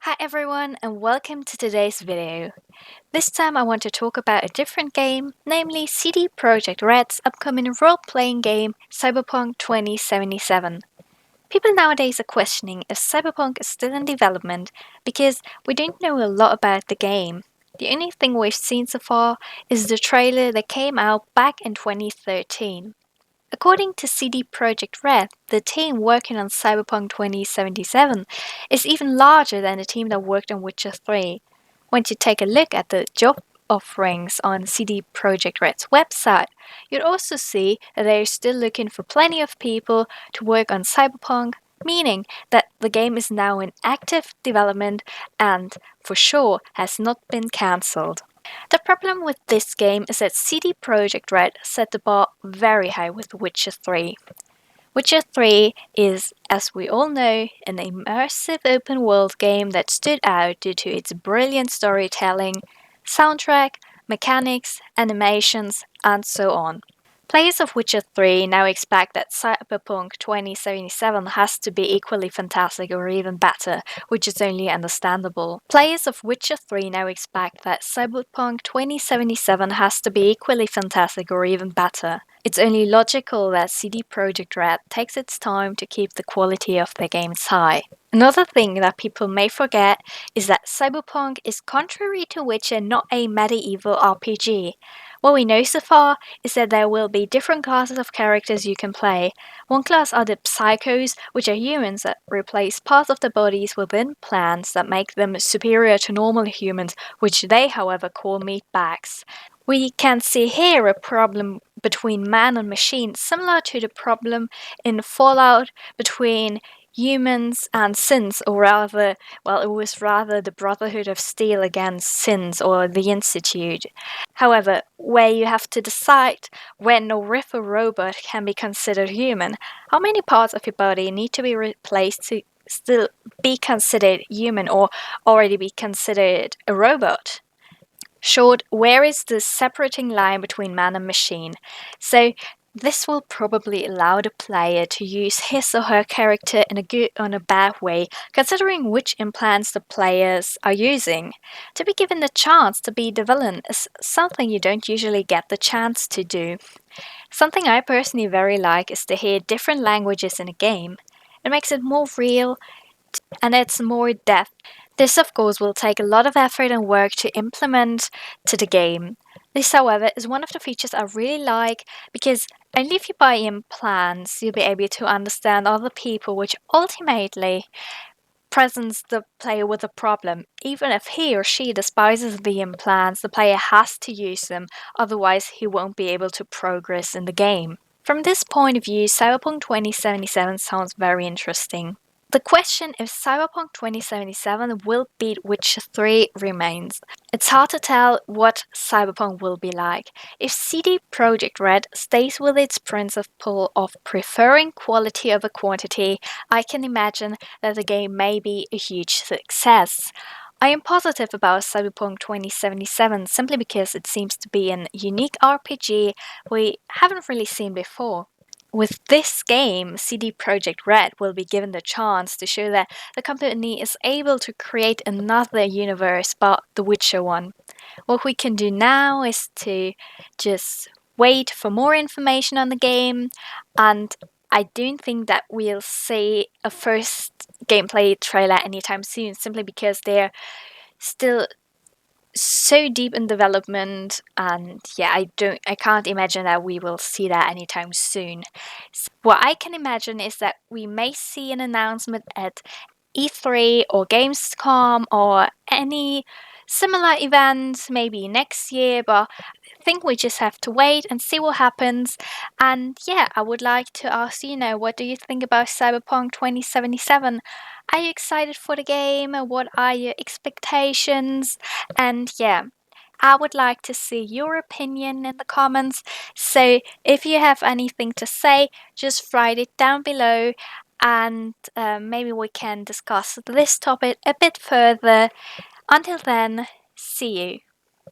Hi everyone and welcome to today's video. This time I want to talk about a different game, namely CD Projekt Red's upcoming role-playing game Cyberpunk 2077. People nowadays are questioning if Cyberpunk is still in development because we don't know a lot about the game. The only thing we've seen so far is the trailer that came out back in 2013. According to CD Projekt Red, the team working on Cyberpunk 2077 is even larger than the team that worked on Witcher 3. Once you take a look at the job offerings on CD Projekt Red's website, you'd also see that they're still looking for plenty of people to work on Cyberpunk, meaning that the game is now in active development and, for sure, has not been cancelled. The problem with this game is that CD Projekt Red set the bar very high with Witcher 3. Witcher 3 is, as we all know, an immersive open world game that stood out due to its brilliant storytelling, soundtrack, mechanics, animations, and so on. Players of Witcher 3 now expect that Cyberpunk 2077 has to be equally fantastic or even better, which is only understandable. Players of Witcher 3 now expect that Cyberpunk 2077 has to be equally fantastic or even better. It's only logical that CD Projekt Red takes its time to keep the quality of their games high. Another thing that people may forget is that Cyberpunk is, contrary to Witcher, not a medieval RPG. What we know so far is that there will be different classes of characters you can play. One class are the Psychos, which are humans that replace parts of their bodies with implants that make them superior to normal humans, which they, however, call meatbags. We can see here a problem between man and machine, similar to the problem in Fallout between humans and Sins, or rather, well, it was rather the Brotherhood of Steel against Sins, or the Institute. However, where you have to decide when or if a robot can be considered human, how many parts of your body need to be replaced to still be considered human or already be considered a robot? Short, where is the separating line between man and machine? So this will probably allow the player to use his or her character in a good or a bad way, considering which implants the players are using. To be given the chance to be the villain is something you don't usually get the chance to do. Something I personally very like is to hear different languages in a game. It makes it more real and adds more depth. This, of course, will take a lot of effort and work to implement to the game. This, however, is one of the features I really like because only if you buy implants you'll be able to understand other people, which ultimately presents the player with a problem. Even if he or she despises the implants, the player has to use them, otherwise he won't be able to progress in the game. From this point of view, Cyberpunk 2077 sounds very interesting. The question if Cyberpunk 2077 will beat Witcher 3 remains. It's hard to tell what Cyberpunk will be like. If CD Projekt Red stays with its principle of preferring quality over quantity, I can imagine that the game may be a huge success. I am positive about Cyberpunk 2077 simply because it seems to be an unique RPG we haven't really seen before. With this game, CD Projekt Red will be given the chance to show that the company is able to create another universe but the Witcher one. What we can do now is to just wait for more information on the game, and I don't think that we'll see a first gameplay trailer anytime soon, simply because they're still so deep in development, and yeah, I can't imagine that we will see that anytime soon. What I can imagine is that we may see an announcement at E3 or Gamescom or any similar event maybe next year, but I think we just have to wait and see what happens. And yeah, I would like to ask you now, what do you think about Cyberpunk 2077? Are you excited for the game? What are your expectations? And yeah, I would like to see your opinion in the comments. So if you have anything to say, just write it down below, and maybe we can discuss this topic a bit further. Until then, see you.